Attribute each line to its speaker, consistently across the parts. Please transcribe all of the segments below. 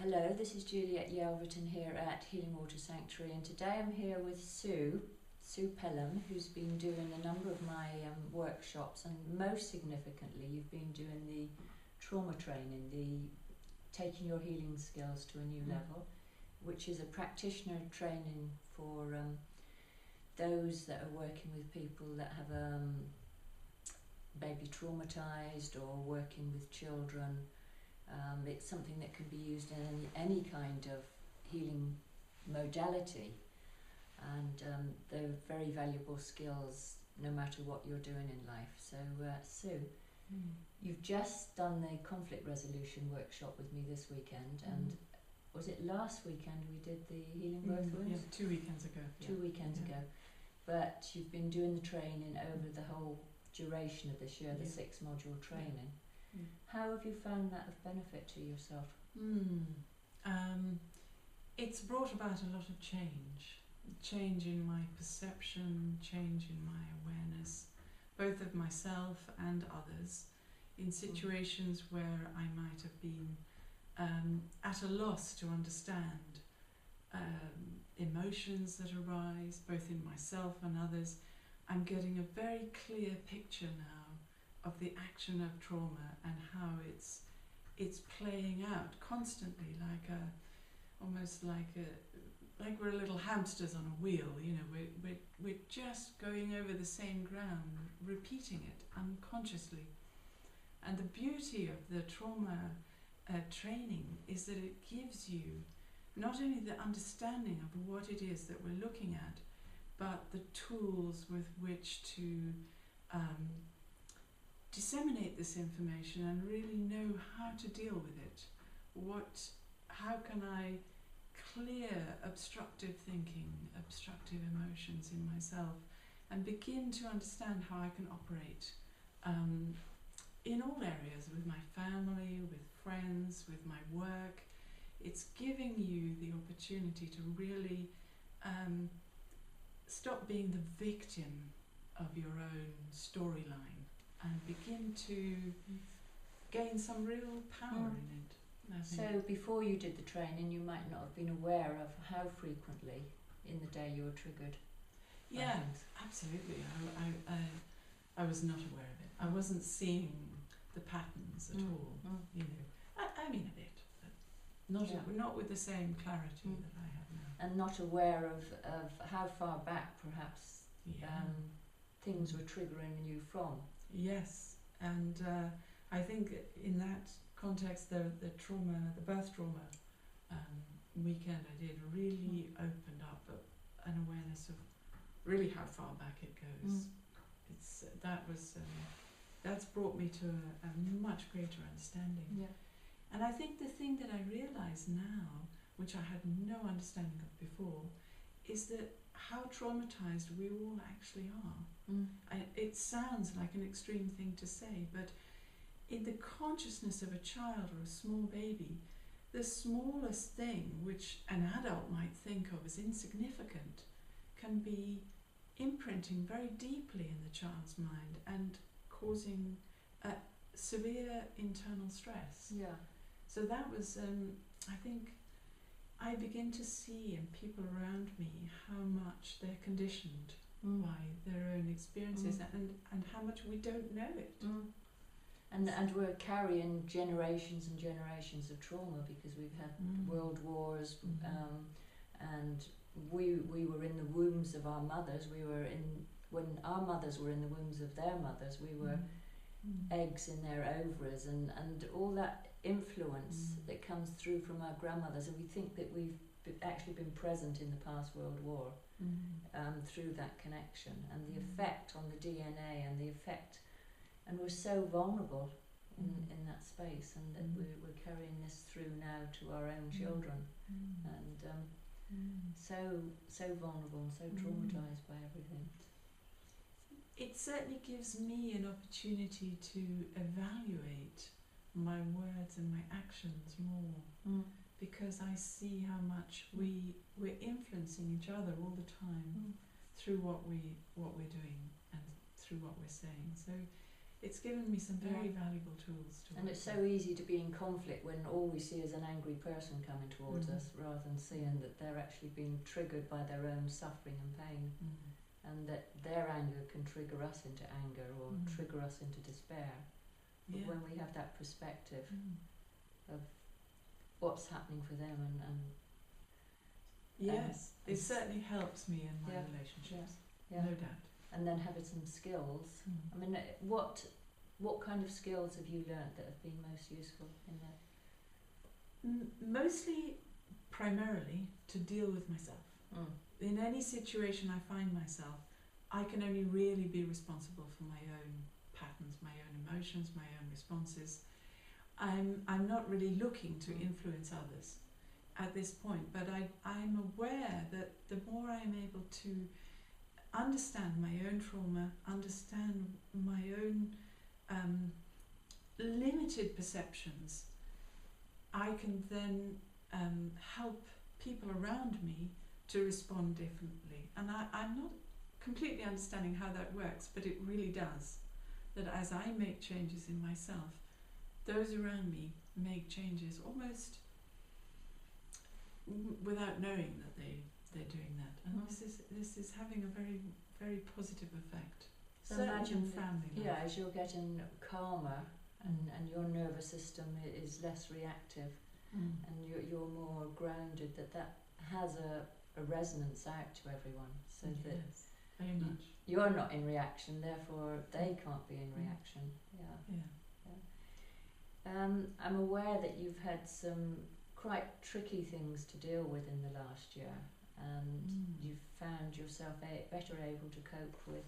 Speaker 1: Hello, this is Juliet Yelverton here at Healing Water Sanctuary, and today I'm here with Sue Pelham, who's been doing a number of my workshops, and most significantly you've been doing the trauma training, the taking your healing skills to a new level, which is a practitioner training for those that are working with people that have maybe traumatized, or working with children. It's something that can be used in any kind of healing modality, and they're very valuable skills no matter what you're doing in life. So Sue, you've just done the conflict resolution workshop with me this weekend, and was it last weekend we did the healing birth wounds?
Speaker 2: Yeah, 2 weekends ago.
Speaker 1: Two weekends ago. But you've been doing the training over the whole duration of this year, the 6-module training. How have you found that of benefit to yourself?
Speaker 2: It's brought about a lot of change in my perception, change in my awareness, both of myself and others, in situations where I might have been at a loss to understand emotions that arise, both in myself and others. I'm getting a very clear picture now of the action of trauma and how it's playing out constantly, almost like we're little hamsters on a wheel. You know, we're just going over the same ground, repeating it unconsciously. And the beauty of the trauma training is that it gives you not only the understanding of what it is that we're looking at, but the tools with which to disseminate this information and really know how to deal with it. How can I clear obstructive thinking, obstructive emotions in myself, and begin to understand how I can operate in all areas, with my family, with friends, with my work. It's giving you the opportunity to really stop being the victim of your own storyline and begin to gain some real power in it.
Speaker 1: So before you did the training, you might not have been aware of how frequently in the day you were triggered.
Speaker 2: Yeah, absolutely. I was not aware of it. I wasn't seeing the patterns at all. You know, I mean a bit, but not with the same clarity that I have now.
Speaker 1: And not aware of how far back perhaps things were triggering you from.
Speaker 2: Yes, and I think in that context, the birth trauma weekend I did really opened up an awareness of really how far back it goes. That's brought me to a much greater understanding.
Speaker 1: Yeah.
Speaker 2: And I think the thing that I realise now, which I had no understanding of before, is that how traumatised we all actually are. It sounds like an extreme thing to say, but in the consciousness of a child or a small baby, the smallest thing which an adult might think of as insignificant can be imprinting very deeply in the child's mind and causing severe internal stress.
Speaker 1: Yeah.
Speaker 2: So that was, I think, I begin to see in people around me how much they're conditioned by their own experiences and how much we don't know it.
Speaker 1: And we're carrying generations and generations of trauma because we've had world wars, and we were in the wombs of our mothers. When our mothers were in the wombs of their mothers, we were eggs in their ovaries, and all that influence that comes through from our grandmothers, and we think that we've actually been present in the past World War through that connection, and the effect on the DNA and the effect, and we're so vulnerable in that space, and that we're carrying this through now to our own children, and so vulnerable and so traumatized by everything.
Speaker 2: It certainly gives me an opportunity to evaluate my words and my actions more, because I see how much we're influencing each other all the time through what we're doing and through what we're saying. So it's given me some very valuable tools to
Speaker 1: And
Speaker 2: work
Speaker 1: it's so
Speaker 2: with.
Speaker 1: easy to be in conflict when all we see is an angry person coming towards us, rather than seeing that they're actually being triggered by their own suffering and pain, and that their anger can trigger us into anger or trigger us into despair. But when we have that perspective of what's happening for them and
Speaker 2: yes, it certainly helps me in my relationships, no doubt.
Speaker 1: And then having some skills. I mean, what kind of skills have you learnt that have been most useful in that?
Speaker 2: Mostly, primarily, to deal with myself. In any situation I find myself, I can only really be responsible for my own patterns, my own emotions, my own responses. I'm not really looking to influence others at this point, but I'm aware that the more I'm able to understand my own trauma, understand my own limited perceptions, I can then help people around me to respond differently. And I'm not completely understanding how that works, but it really does. That as I make changes in myself, those around me make changes almost without knowing that they're doing that. And this is having a very, very positive effect.
Speaker 1: So
Speaker 2: Certainly
Speaker 1: imagine,
Speaker 2: in family life.
Speaker 1: as you're getting calmer and your nervous system is less reactive, and you're more grounded, that has a resonance out to everyone, so that
Speaker 2: very much.
Speaker 1: You're not in reaction, therefore they can't be in reaction. I'm aware that you've had some quite tricky things to deal with in the last year, and you've found yourself better able to cope with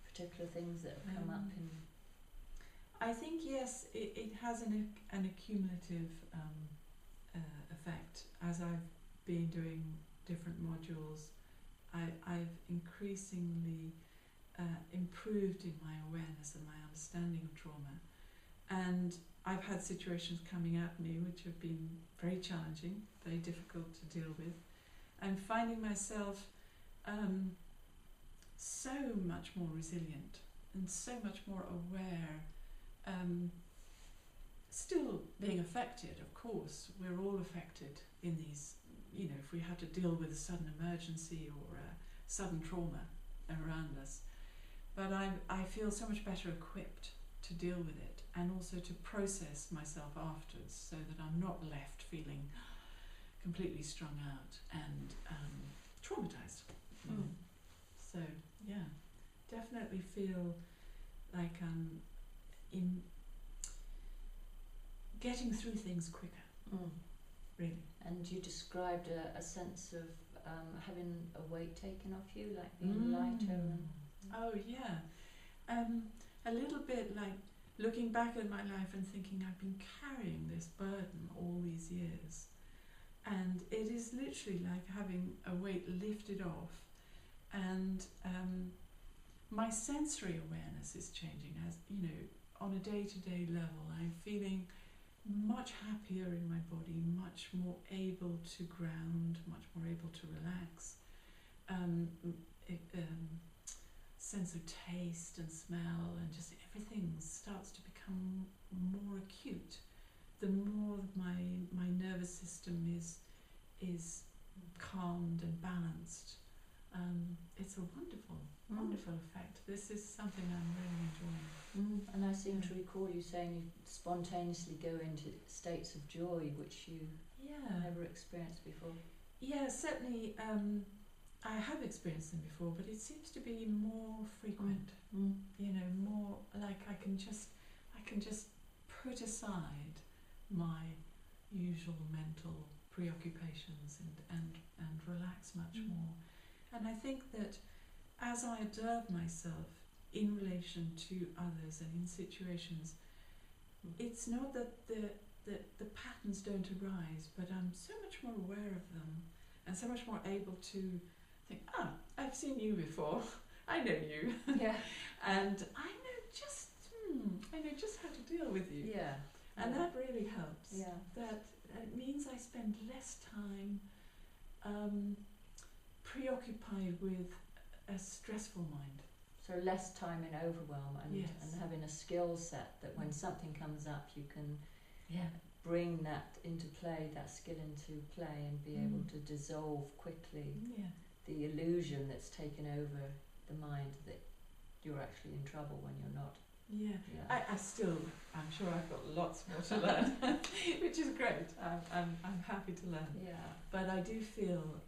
Speaker 1: particular things that have come up in...
Speaker 2: I think, yes, it has an accumulative effect. As I've been doing different modules, I've increasingly improved in my awareness and my understanding of trauma. And I've had situations coming at me which have been very challenging, very difficult to deal with. I'm finding myself so much more resilient and so much more aware. Still being affected, of course. We're all affected in these, if we have to deal with a sudden emergency or a sudden trauma around us. But I feel so much better equipped to deal with it, and also to process myself afterwards, so that I'm not left feeling completely strung out and traumatized. So yeah, definitely feel like I'm getting through things quicker. Really.
Speaker 1: And you described a sense of having a weight taken off you, like being lighter.
Speaker 2: Oh yeah, a little bit like looking back at my life and thinking I've been carrying this burden all these years, and it is literally like having a weight lifted off, and my sensory awareness is changing. As on a day-to-day level, I'm feeling much happier in my body, much more able to ground, much more able to relax. Sense of taste and smell, and just everything starts to become more acute. The more my nervous system is calmed and balanced. It's a wonderful effect. This is something I'm really enjoying.
Speaker 1: And I seem to recall you saying you spontaneously go into states of joy which you never experienced before.
Speaker 2: Yeah, certainly I have experienced them before, but it seems to be more frequent. More like I can just put aside my usual mental preoccupations and relax much more. And I think that as I observe myself in relation to others and in situations, it's not that the patterns don't arise, but I'm so much more aware of them and so much more able to think, I've seen you before, I know you, and I know just how to deal with you. And that really helps. That it means I spend less time preoccupied with a stressful mind.
Speaker 1: So less time in overwhelm, and
Speaker 2: Yes.
Speaker 1: and having a skill set that when something comes up, you can
Speaker 2: Yeah.
Speaker 1: bring that into play, that skill into play, and be able to dissolve quickly
Speaker 2: Yeah.
Speaker 1: the illusion that's taken over the mind that you're actually in trouble when you're not.
Speaker 2: Yeah.
Speaker 1: Yeah.
Speaker 2: I'm sure I've got lots more to learn, which is great. I'm happy to learn.
Speaker 1: Yeah.
Speaker 2: But I do feel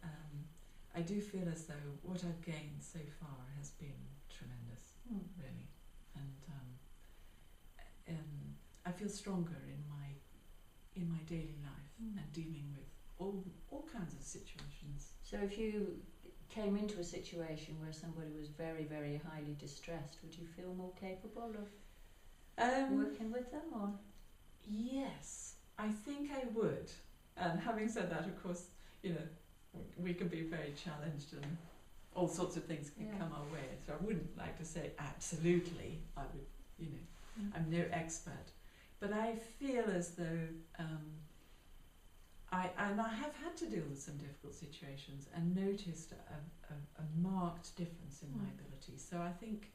Speaker 2: as though what I've gained so far has been tremendous, really, and I feel stronger in my daily life and dealing with all kinds of situations.
Speaker 1: So if you came into a situation where somebody was very, very highly distressed, would you feel more capable of working with them, or?
Speaker 2: Yes, I think I would. And having said that, of course, we can be very challenged and all sorts of things can come our way. So I wouldn't like to say absolutely. I would, I'm no expert, but I feel as though I have had to deal with some difficult situations and noticed a marked difference in my ability. So I think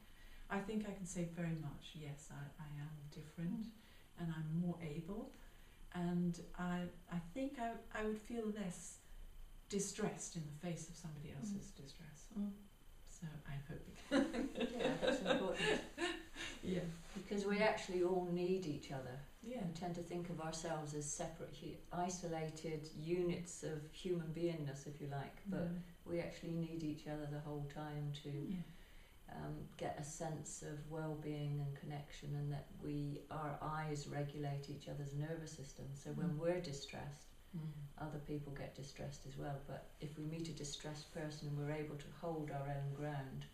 Speaker 2: I can say very much, yes, I am different and I'm more able, and I think I would feel less distressed in the face of somebody else's distress. So I'm hoping.
Speaker 1: Yeah, that's important.
Speaker 2: Yeah.
Speaker 1: Because we actually all need each other.
Speaker 2: Yeah.
Speaker 1: We tend to think of ourselves as separate, isolated units of human beingness, if you like, but we actually need each other the whole time to get a sense of well-being and connection, and that our eyes regulate each other's nervous system. So when we're distressed, other people get distressed as well. But if we meet a distressed person and we're able to hold our own ground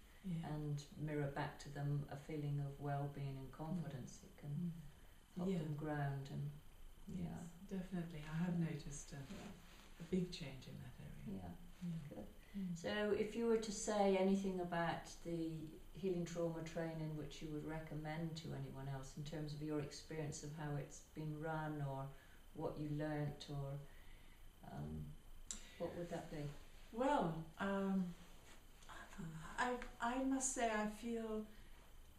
Speaker 1: and mirror back to them a feeling of well-being and confidence, it can help them ground. And
Speaker 2: yes, definitely. I have noticed a big change in that area.
Speaker 1: Good. So if you were to say anything about the healing trauma training which you would recommend to anyone else in terms of your experience of how it's been run, or what you learnt, or what would that be?
Speaker 2: Well, I must say I feel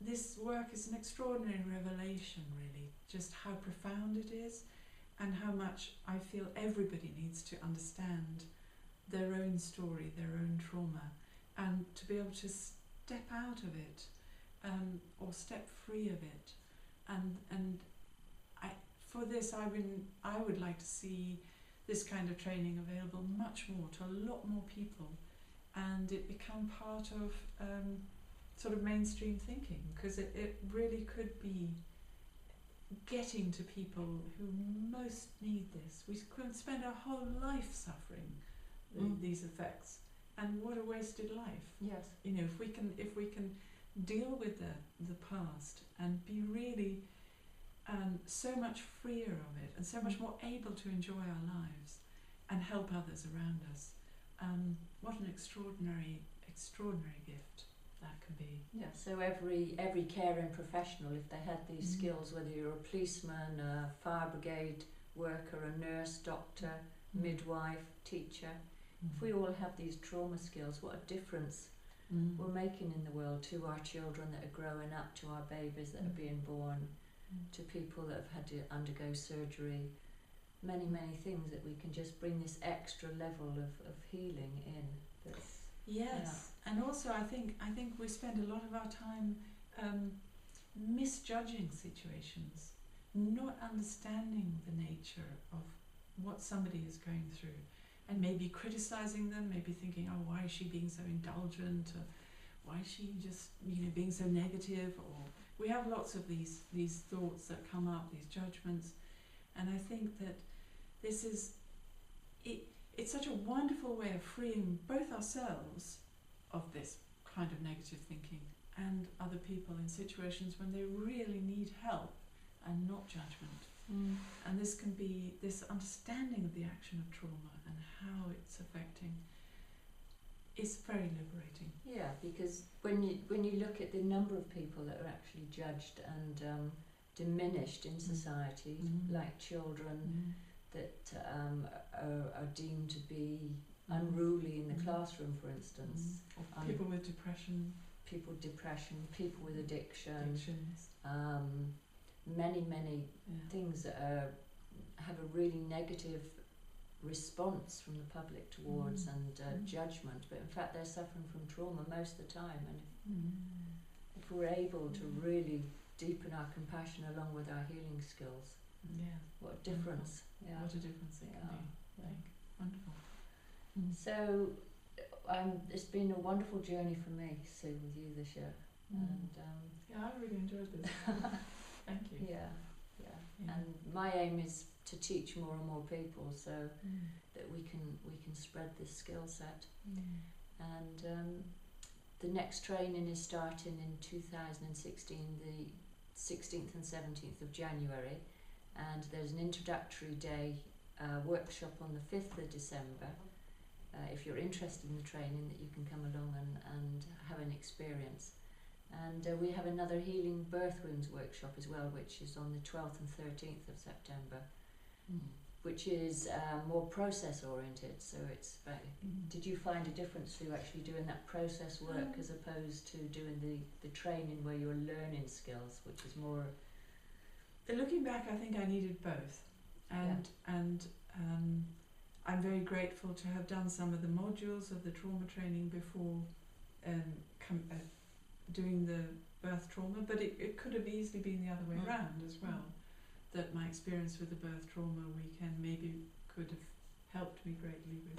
Speaker 2: this work is an extraordinary revelation, really, just how profound it is and how much I feel everybody needs to understand their own story, their own trauma, and to be able to step out of it or step free of it. And for this, I would like to see this kind of training available much more to a lot more people, and it become part of sort of mainstream thinking, because it really could be getting to people who most need this. We could spend our whole life suffering these effects, and what a wasted life.
Speaker 1: Yes.
Speaker 2: If we can deal with the past and be really so much freer of it, and so much more able to enjoy our lives and help others around us, what an extraordinary gift that can be.
Speaker 1: Yeah. So every caring professional, if they had these skills, whether you're a policeman, a fire brigade worker, a nurse, doctor, midwife, teacher, if we all have these trauma skills, what a difference we're making in the world, to our children that are growing up, to our babies that are being born, to people that have had to undergo surgery, many things that we can just bring this extra level of healing in.
Speaker 2: Yes, and also I think we spend a lot of our time misjudging situations, not understanding the nature of what somebody is going through, and maybe criticizing them, maybe thinking, oh, why is she being so indulgent, or why is she just being so negative, or we have lots of these thoughts that come up, these judgments, and I think that this is it's such a wonderful way of freeing both ourselves of this kind of negative thinking and other people in situations when they really need help and not judgment. And this can be this understanding of the action of trauma and how it's affecting. It's very liberating.
Speaker 1: Yeah, because when you look at the number of people that are actually judged and diminished in society, like children that are deemed to be unruly in the classroom, for instance.
Speaker 2: Or people with depression.
Speaker 1: people with depression, people with
Speaker 2: Addictions.
Speaker 1: many things that have a really negative response from the public towards and judgment, but in fact they're suffering from trauma most of the time, and if we're able to really deepen our compassion along with our healing skills, what a difference.
Speaker 2: What a difference it can make. Wonderful.
Speaker 1: So it's been a wonderful journey for me, Sue, with you this year. And
Speaker 2: I really enjoyed this. Thank you.
Speaker 1: Yeah. And my aim is to teach more and more people, so that we can spread this skill set. And the next training is starting in 2016, the 16th and 17th of January, and there's an introductory day workshop on the 5th of December. If you're interested in the training, that you can come along and have an experience. And we have another healing birth wounds workshop as well, which is on the 12th and 13th of September, which is more process oriented. So it's about, did you find a difference through actually doing that process work as opposed to doing the training where you're learning skills, which is more...
Speaker 2: Looking back, I think I needed both. And I'm very grateful to have done some of the modules of the trauma training before doing the birth trauma, but it could have easily been the other way around as well, that my experience with the birth trauma weekend maybe could have helped me greatly with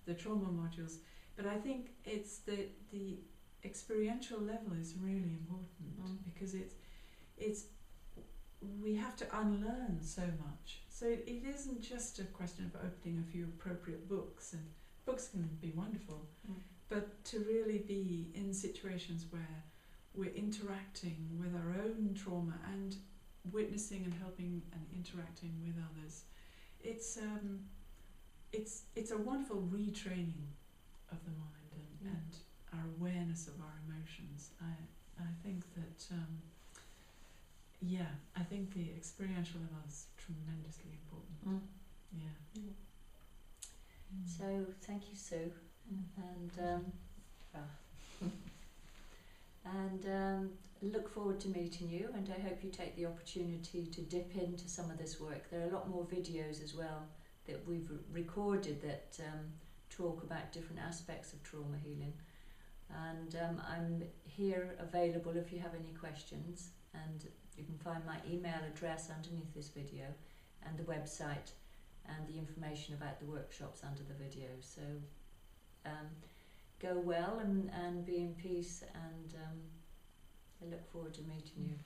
Speaker 2: the trauma modules. But I think it's the experiential level is really important, because it's we have to unlearn so much. So it isn't just a question of opening a few appropriate books, and books can be wonderful, but to really be in situations where we're interacting with our own trauma and witnessing and helping and interacting with others, it's a wonderful retraining of the mind and our awareness of our emotions. I think that I think the experiential level is tremendously important.
Speaker 1: So thank you, Sue, and look forward to meeting you, and I hope you take the opportunity to dip into some of this work. There are a lot more videos as well that we've recorded that talk about different aspects of trauma healing, and I'm here available if you have any questions, and you can find my email address underneath this video and the website and the information about the workshops under the video. So go well and be in peace, and I look forward to meeting you.